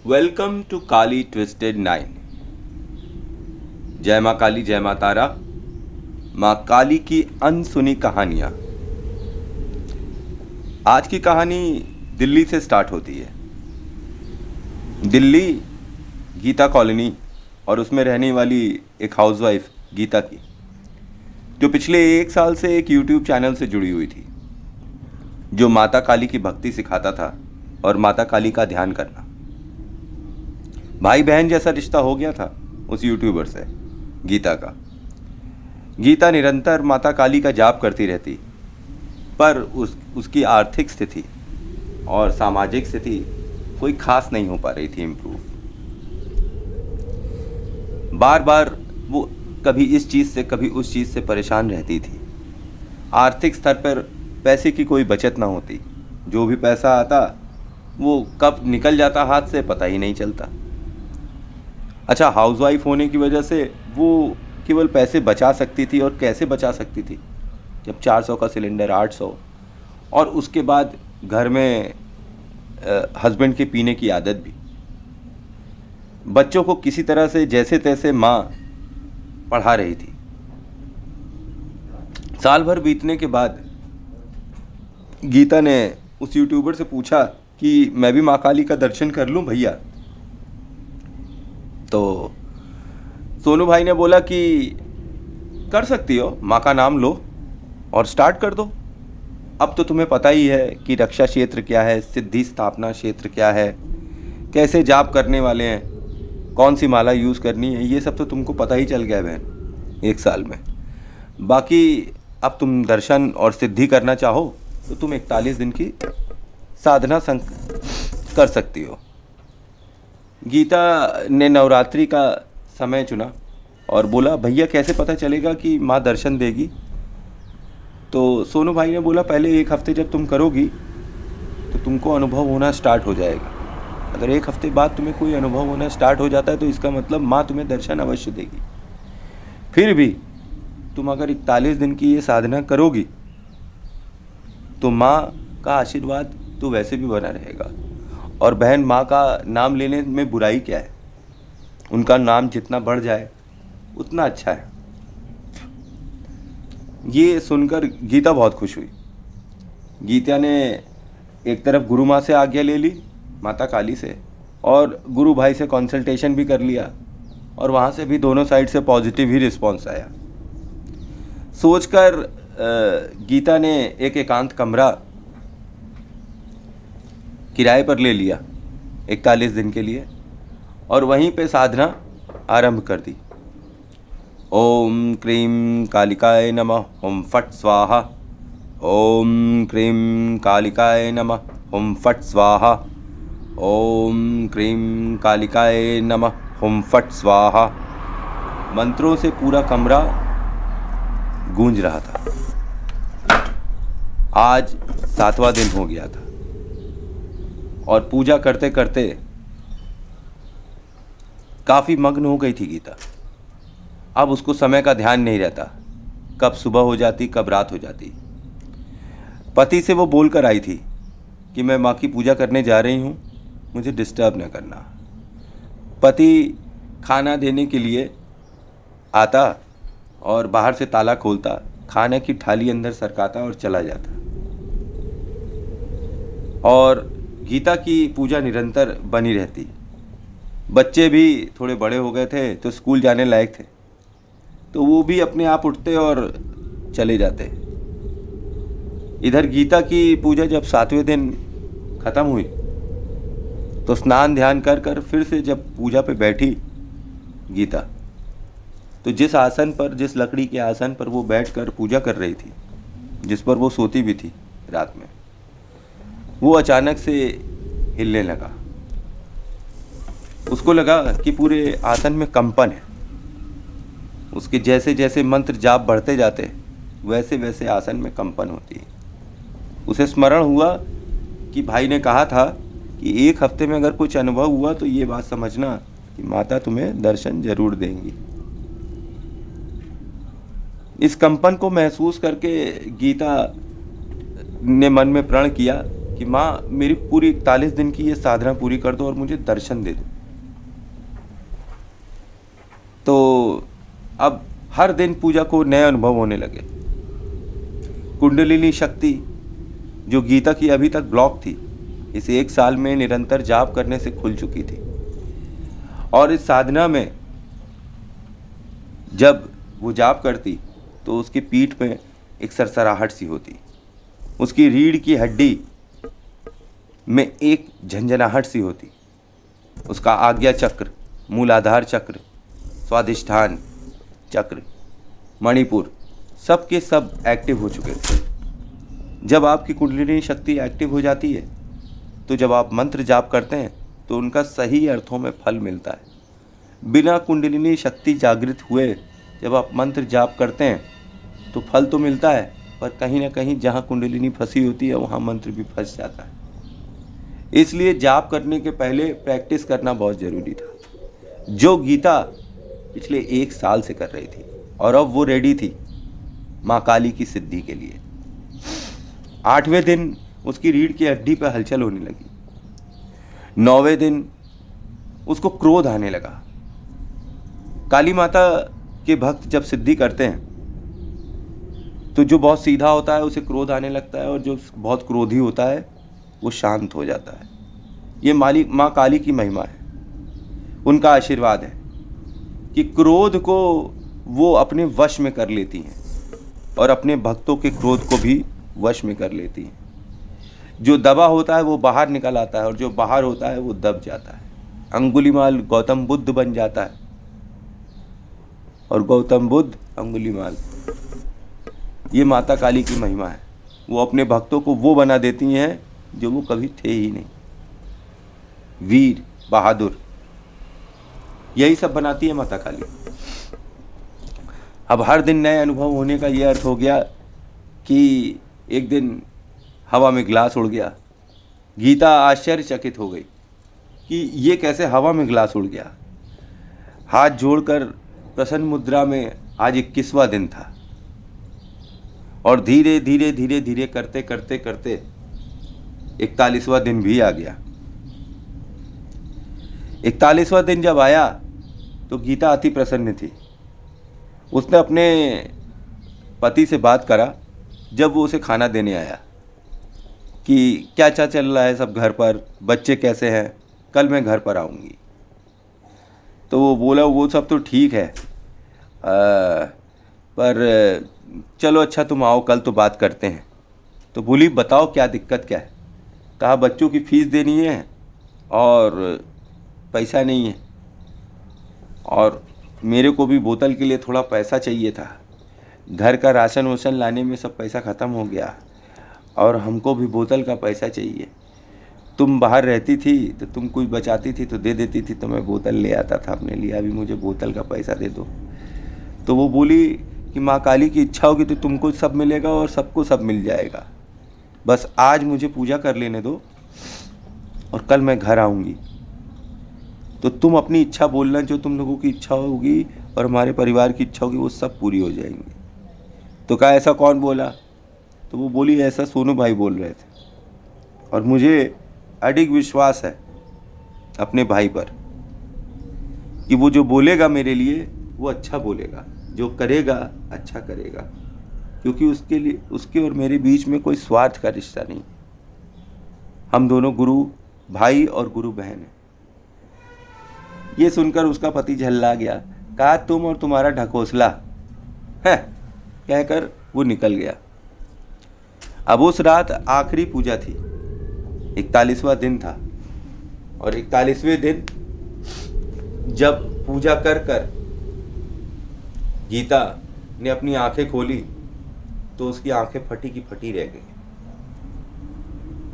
Welcome to Kali twisted 9। जय माँ काली, जय माँ तारा, माँ काली की अनसुनी कहानियाँ। आज की कहानी दिल्ली से स्टार्ट होती है। दिल्ली गीता कॉलोनी और उसमें रहने वाली एक हाउसवाइफ गीता की, जो पिछले 1 साल से एक यूट्यूब चैनल से जुड़ी हुई थी, जो माता काली की भक्ति सिखाता था और माता काली का ध्यान करना। भाई बहन जैसा रिश्ता हो गया था उस यूट्यूबर से गीता का। गीता निरंतर माता काली का जाप करती रहती, पर उसकी आर्थिक स्थिति और सामाजिक स्थिति कोई खास नहीं हो पा रही थी इम्प्रूव। बार बार वो कभी इस चीज़ से कभी उस चीज़ से परेशान रहती थी। आर्थिक स्तर पर पैसे की कोई बचत ना होती, जो भी पैसा आता वो कब निकल जाता हाथ से पता ही नहीं चलता। अच्छा, हाउसवाइफ होने की वजह से वो केवल पैसे बचा सकती थी, और कैसे बचा सकती थी जब 400 का सिलेंडर 800, और उसके बाद घर में हस्बैंड के पीने की आदत भी। बच्चों को किसी तरह से जैसे तैसे माँ पढ़ा रही थी। साल भर बीतने के बाद गीता ने उस यूट्यूबर से पूछा कि मैं भी माँ काली का दर्शन कर लूँ भैया। तो सोनू भाई ने बोला कि कर सकती हो, माँ का नाम लो और स्टार्ट कर दो। अब तो तुम्हें पता ही है कि रक्षा क्षेत्र क्या है, सिद्धि स्थापना क्षेत्र क्या है, कैसे जाप करने वाले हैं, कौन सी माला यूज़ करनी है, ये सब तो तुमको पता ही चल गया बहन 1 साल में। बाकी अब तुम दर्शन और सिद्धि करना चाहो तो तुम 41 दिन की साधना कर सकती हो। गीता ने नवरात्रि का समय चुना और बोला भैया कैसे पता चलेगा कि माँ दर्शन देगी। तो सोनू भाई ने बोला पहले 1 हफ्ते जब तुम करोगी तो तुमको अनुभव होना स्टार्ट हो जाएगा। अगर 1 हफ्ते बाद तुम्हें कोई अनुभव होना स्टार्ट हो जाता है तो इसका मतलब माँ तुम्हें दर्शन अवश्य देगी। फिर भी तुम अगर 41 दिन की ये साधना करोगी तो माँ का आशीर्वाद तो वैसे भी बना रहेगा। और बहन, माँ का नाम लेने में बुराई क्या है? उनका नाम जितना बढ़ जाए उतना अच्छा है। ये सुनकर गीता बहुत खुश हुई। गीता ने एक तरफ गुरु माँ से आज्ञा ले ली, माता काली से, और गुरु भाई से कंसल्टेशन भी कर लिया, और वहाँ से भी दोनों साइड से पॉजिटिव ही रिस्पॉन्स आया। सोचकर गीता ने एक एकांत कमरा किराए पर ले लिया 41 दिन के लिए, और वहीं पे साधना आरंभ कर दी। ओम क्रीं कालिकाय नमः, ओम फट स्वाहा। ओम क्रीं कालिकाय नमः, ओम फट स्वाहा। ओम क्रीं कालिकाय नमः, ओम फट स्वाहा। मंत्रों से पूरा कमरा गूंज रहा था। आज 7वां दिन हो गया था और पूजा करते करते काफ़ी मग्न हो गई थी गीता। अब उसको समय का ध्यान नहीं रहता, कब सुबह हो जाती कब रात हो जाती। पति से वो बोल कर आई थी कि मैं माँ की पूजा करने जा रही हूँ, मुझे डिस्टर्ब न करना। पति खाना देने के लिए आता और बाहर से ताला खोलता, खाने की थाली अंदर सरकाता और चला जाता। और गीता की पूजा निरंतर बनी रहती। बच्चे भी थोड़े बड़े हो गए थे तो स्कूल जाने लायक थे, तो वो भी अपने आप उठते और चले जाते। इधर गीता की पूजा जब 7वें दिन ख़त्म हुई तो स्नान ध्यान कर कर फिर से जब पूजा पे बैठी गीता, तो जिस आसन पर, जिस लकड़ी के आसन पर वो बैठकर पूजा कर रही थी, जिस पर वो सोती भी थी रात में, वो अचानक से हिलने लगा। उसको लगा कि पूरे आसन में कंपन है। उसके जैसे जैसे मंत्र जाप बढ़ते जाते वैसे वैसे आसन में कंपन होती है। उसे स्मरण हुआ कि भाई ने कहा था कि 1 हफ्ते में अगर कुछ अनुभव हुआ तो ये बात समझना कि माता तुम्हें दर्शन जरूर देंगी। इस कंपन को महसूस करके गीता ने मन में प्रण किया कि माँ मेरी पूरी 41 दिन की ये साधना पूरी कर दो और मुझे दर्शन दे दो। तो अब हर दिन पूजा को नए अनुभव होने लगे। कुंडलिनी शक्ति जो गीता की अभी तक ब्लॉक थी, इस 1 साल में निरंतर जाप करने से खुल चुकी थी। और इस साधना में जब वो जाप करती तो उसकी पीठ में एक सरसराहट सी होती, उसकी रीढ़ की हड्डी में एक झंझनाहट सी होती, उसका आज्ञा चक्र, मूलाधार चक्र, स्वादिष्ठान चक्र, मणिपुर, सब के सब एक्टिव हो चुके थे। जब आपकी कुंडलिनी शक्ति एक्टिव हो जाती है तो जब आप मंत्र जाप करते हैं तो उनका सही अर्थों में फल मिलता है। बिना कुंडलिनी शक्ति जागृत हुए जब आप मंत्र जाप करते हैं तो फल तो मिलता है, पर कहीं ना कहीं जहाँ कुंडलिनी फंसी होती है वहाँ मंत्र भी फंस जाता है। इसलिए जाप करने के पहले प्रैक्टिस करना बहुत ज़रूरी था, जो गीता पिछले 1 साल से कर रही थी। और अब वो रेडी थी माँ काली की सिद्धि के लिए। 8वें दिन उसकी रीढ़ की हड्डी पर हलचल होने लगी। 9वें दिन उसको क्रोध आने लगा। काली माता के भक्त जब सिद्धि करते हैं तो जो बहुत सीधा होता है उसे क्रोध आने लगता है, और जो बहुत क्रोधी होता है वो शांत हो जाता है। ये माँ काली की महिमा है, उनका आशीर्वाद है कि क्रोध को वो अपने वश में कर लेती हैं और अपने भक्तों के क्रोध को भी वश में कर लेती हैं। जो दबा होता है वो बाहर निकल आता है और जो बाहर होता है वो दब जाता है। अंगुलीमाल गौतम बुद्ध बन जाता है और गौतम बुद्ध अंगुलीमाल। ये माता काली की महिमा है। वो अपने भक्तों को वो बना देती हैं जो वो कभी थे ही नहीं। वीर, बहादुर, यही सब बनाती है माता काली। अब हर दिन नए अनुभव होने का ये अर्थ हो गया कि एक दिन हवा में गिलास उड़ गया। गीता आश्चर्यचकित हो गई कि ये कैसे हवा में गिलास उड़ गया। हाथ जोड़कर प्रसन्न मुद्रा में आज 21वां दिन था और धीरे धीरे धीरे धीरे करते करते करते 41वां दिन भी आ गया। 41वां दिन जब आया तो गीता अति प्रसन्न थी। उसने अपने पति से बात करा जब वो उसे खाना देने आया कि क्या चल रहा है सब घर पर, बच्चे कैसे हैं, कल मैं घर पर आऊँगी। तो वो बोला वो सब तो ठीक है, पर चलो अच्छा तुम आओ, कल तो बात करते हैं। तो बोली बताओ क्या दिक्कत क्या है। कहा बच्चों की फीस देनी है और पैसा नहीं है, और मेरे को भी बोतल के लिए थोड़ा पैसा चाहिए था। घर का राशन वाशन लाने में सब पैसा ख़त्म हो गया और हमको भी बोतल का पैसा चाहिए। तुम बाहर रहती थी तो तुम कुछ बचाती थी तो दे देती थी, तो मैं बोतल ले आता था अपने लिए, अभी मुझे बोतल का पैसा दे दो। तो वो बोली कि माँ काली की इच्छा होगी तो तुमको सब मिलेगा और सबको सब मिल जाएगा, बस आज मुझे पूजा कर लेने दो और कल मैं घर आऊँगी। तो तुम अपनी इच्छा बोलना, जो तुम लोगों की इच्छा होगी और हमारे परिवार की इच्छा होगी वो सब पूरी हो जाएंगी। तो कहा ऐसा कौन बोला। तो वो बोली ऐसा सोनू भाई बोल रहे थे, और मुझे अडिग विश्वास है अपने भाई पर कि वो जो बोलेगा मेरे लिए वो अच्छा बोलेगा, जो करेगा अच्छा करेगा, क्योंकि उसके लिए उसके और मेरे बीच में कोई स्वार्थ का रिश्ता नहीं। हम दोनों गुरु भाई और गुरु बहन हैं। ये सुनकर उसका पति झल्ला गया। कहा तुम और तुम्हारा ढकोसला है, कहकर वो निकल गया। अब उस रात आखिरी पूजा थी, 41वां दिन था, और 41वें दिन जब पूजा कर कर गीता ने अपनी आंखें खोली तो उसकी आंखें फटी की फटी रह गई।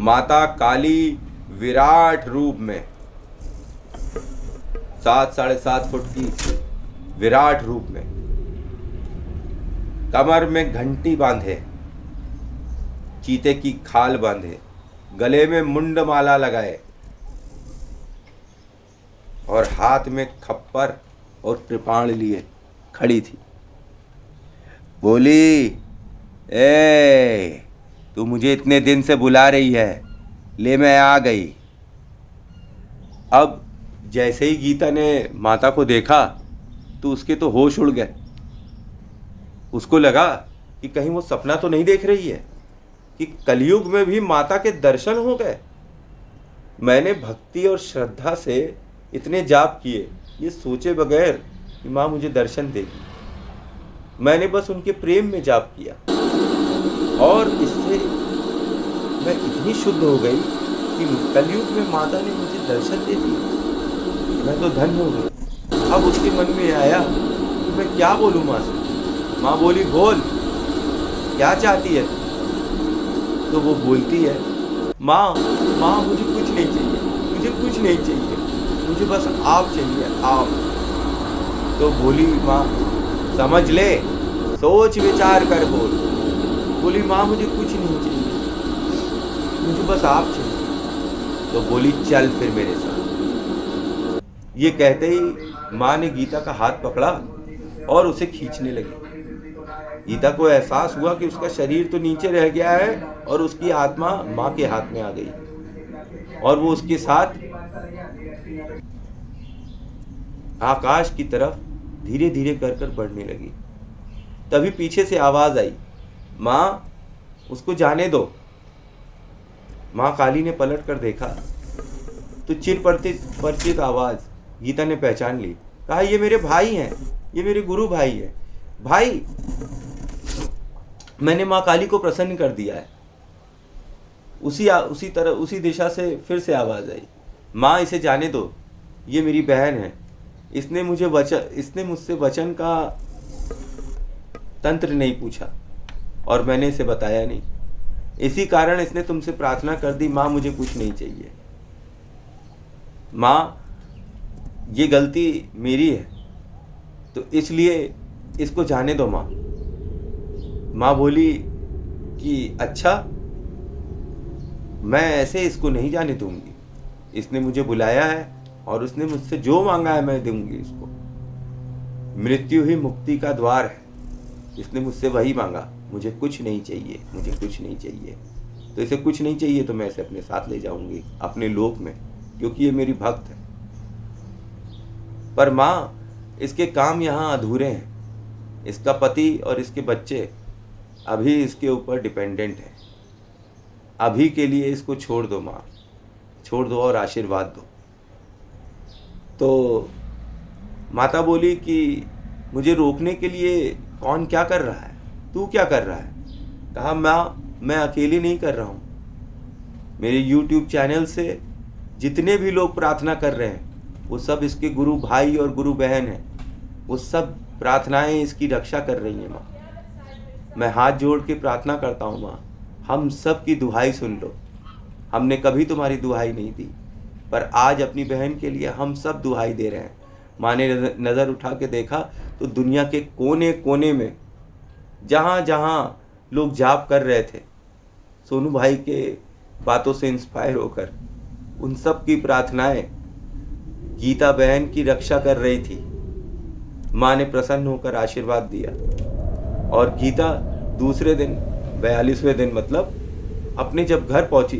माता काली विराट रूप में 7-7.5 फुट की विराट रूप में, कमर में घंटी बांधे, चीते की खाल बांधे, गले में मुंड माला लगाए और हाथ में खप्पर और कृपाण लिए खड़ी थी। बोली ए तू मुझे इतने दिन से बुला रही है, ले मैं आ गई। अब जैसे ही गीता ने माता को देखा तो उसके तो होश उड़ गए। उसको लगा कि कहीं वो सपना तो नहीं देख रही है कि कलयुग में भी माता के दर्शन हो गए। मैंने भक्ति और श्रद्धा से इतने जाप किए, ये सोचे बगैर कि माँ मुझे दर्शन देगी। मैंने बस उनके प्रेम में जाप किया और इससे मैं इतनी शुद्ध हो गई कि कलयुग में माता ने मुझे दर्शन दे दिए। मैं तो धन्य हो गई। अब उसके मन में आया कि मैं क्या बोलूँ माँ से। माँ बोली, बोल क्या चाहती है। तो वो बोलती है, माँ माँ मुझे कुछ नहीं चाहिए, मुझे कुछ नहीं चाहिए, मुझे बस आप चाहिए, आप। तो बोली माँ, समझ ले, सोच विचार कर बोल। बोली माँ मुझे कुछ नहीं चाहिए, मुझे बस आप चाहिए। तो बोली चल फिर मेरे साथ। ये कहते ही माँ ने गीता का हाथ पकड़ा और उसे खींचने लगी। गीता को एहसास हुआ कि उसका शरीर तो नीचे रह गया है और उसकी आत्मा माँ के हाथ में आ गई और वो उसके साथ आकाश की तरफ धीरे धीरे कर बढ़ने लगी। तभी पीछे से आवाज आई, माँ उसको जाने दो। माँ काली ने पलट कर देखा तो चिर परिचित आवाज गीता ने पहचान ली। कहा, ये मेरे भाई हैं, ये मेरे गुरु भाई है। भाई, मैंने माँ काली को प्रसन्न कर दिया है। उसी दिशा से फिर से आवाज आई, माँ इसे जाने दो, ये मेरी बहन है। इसने मुझसे वचन का तंत्र नहीं पूछा और मैंने इसे बताया नहीं। इसी कारण इसने तुमसे प्रार्थना कर दी, माँ मुझे कुछ नहीं चाहिए। माँ ये गलती मेरी है, तो इसलिए इसको जाने दो माँ। माँ बोली कि अच्छा, मैं ऐसे इसको नहीं जाने दूंगी। इसने मुझे बुलाया है और उसने मुझसे जो मांगा है मैं दूंगी इसको। मृत्यु ही मुक्ति का द्वार है। इसने मुझसे वही मांगा, मुझे कुछ नहीं चाहिए, मुझे कुछ नहीं चाहिए। तो इसे कुछ नहीं चाहिए तो मैं इसे अपने साथ ले जाऊंगी अपने लोक में, क्योंकि ये मेरी भक्त है। पर माँ, इसके काम यहाँ अधूरे हैं। इसका पति और इसके बच्चे अभी इसके ऊपर डिपेंडेंट है। अभी के लिए इसको छोड़ दो माँ, छोड़ दो और आशीर्वाद दो। तो माता बोली कि मुझे रोकने के लिए कौन क्या कर रहा है, तू क्या कर रहा है। कहा, माँ मैं अकेले नहीं कर रहा हूँ। मेरे YouTube चैनल से जितने भी लोग प्रार्थना कर रहे हैं वो सब इसके गुरु भाई और गुरु बहन हैं। वो सब प्रार्थनाएं इसकी रक्षा कर रही हैं माँ। मैं हाथ जोड़ के प्रार्थना करता हूँ माँ, हम सब की दुहाई सुन लो। हमने कभी तुम्हारी दुहाई नहीं दी, पर आज अपनी बहन के लिए हम सब दुहाई दे रहे हैं। माँ ने नज़र उठा के देखा तो दुनिया के कोने कोने में जहाँ जहाँ लोग जाप कर रहे थे, सोनू भाई के बातों से इंस्पायर होकर उन सब की प्रार्थनाएं गीता बहन की रक्षा कर रही थी। माँ ने प्रसन्न होकर आशीर्वाद दिया और गीता दूसरे दिन 42वें दिन मतलब अपने जब घर पहुंची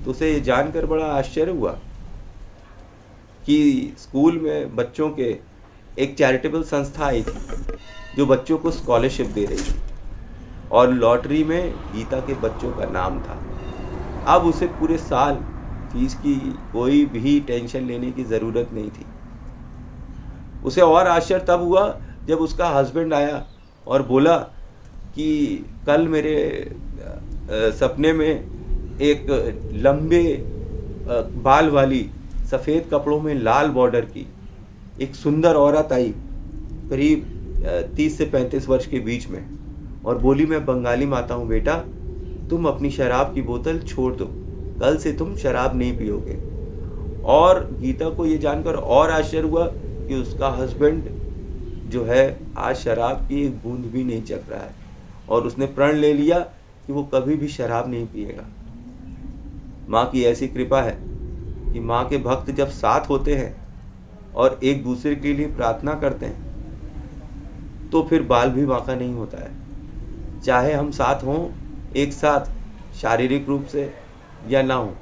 तो उसे ये जानकर बड़ा आश्चर्य हुआ कि स्कूल में बच्चों के एक चैरिटेबल संस्था आई थी जो बच्चों को स्कॉलरशिप दे रही थी और लॉटरी में गीता के बच्चों का नाम था। अब उसे पूरे साल फीस की कोई भी टेंशन लेने की ज़रूरत नहीं थी। उसे और आश्चर्य तब हुआ जब उसका हस्बैंड आया और बोला कि कल मेरे सपने में एक लंबे बाल वाली सफ़ेद कपड़ों में लाल बॉर्डर की एक सुंदर औरत आई, करीब 30 से 35 वर्ष के बीच में, और बोली, मैं बंगाली माता हूँ बेटा, तुम अपनी शराब की बोतल छोड़ दो, कल से तुम शराब नहीं पियोगे। और गीता को ये जानकर और आश्चर्य हुआ कि उसका हस्बैंड जो है आज शराब की एक बूंद भी नहीं चख रहा है और उसने प्रण ले लिया कि वो कभी भी शराब नहीं पिएगा। माँ की ऐसी कृपा है कि माँ के भक्त जब साथ होते हैं और एक दूसरे के लिए प्रार्थना करते हैं तो फिर बाल भी बांका नहीं होता है। चाहे हम साथ हों एक साथ शारीरिक रूप से या ना हो,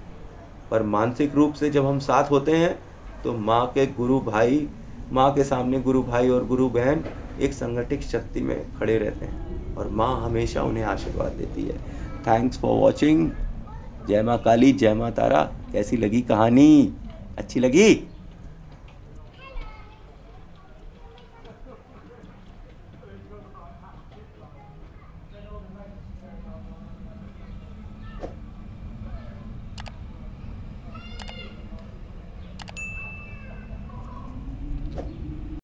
पर मानसिक रूप से जब हम साथ होते हैं तो माँ के गुरु भाई, माँ के सामने गुरु भाई और गुरु बहन एक संगठित शक्ति में खड़े रहते हैं और माँ हमेशा उन्हें आशीर्वाद देती है। Thanks for watching. जय माँ काली, जय माँ तारा। कैसी लगी कहानी? अच्छी लगी?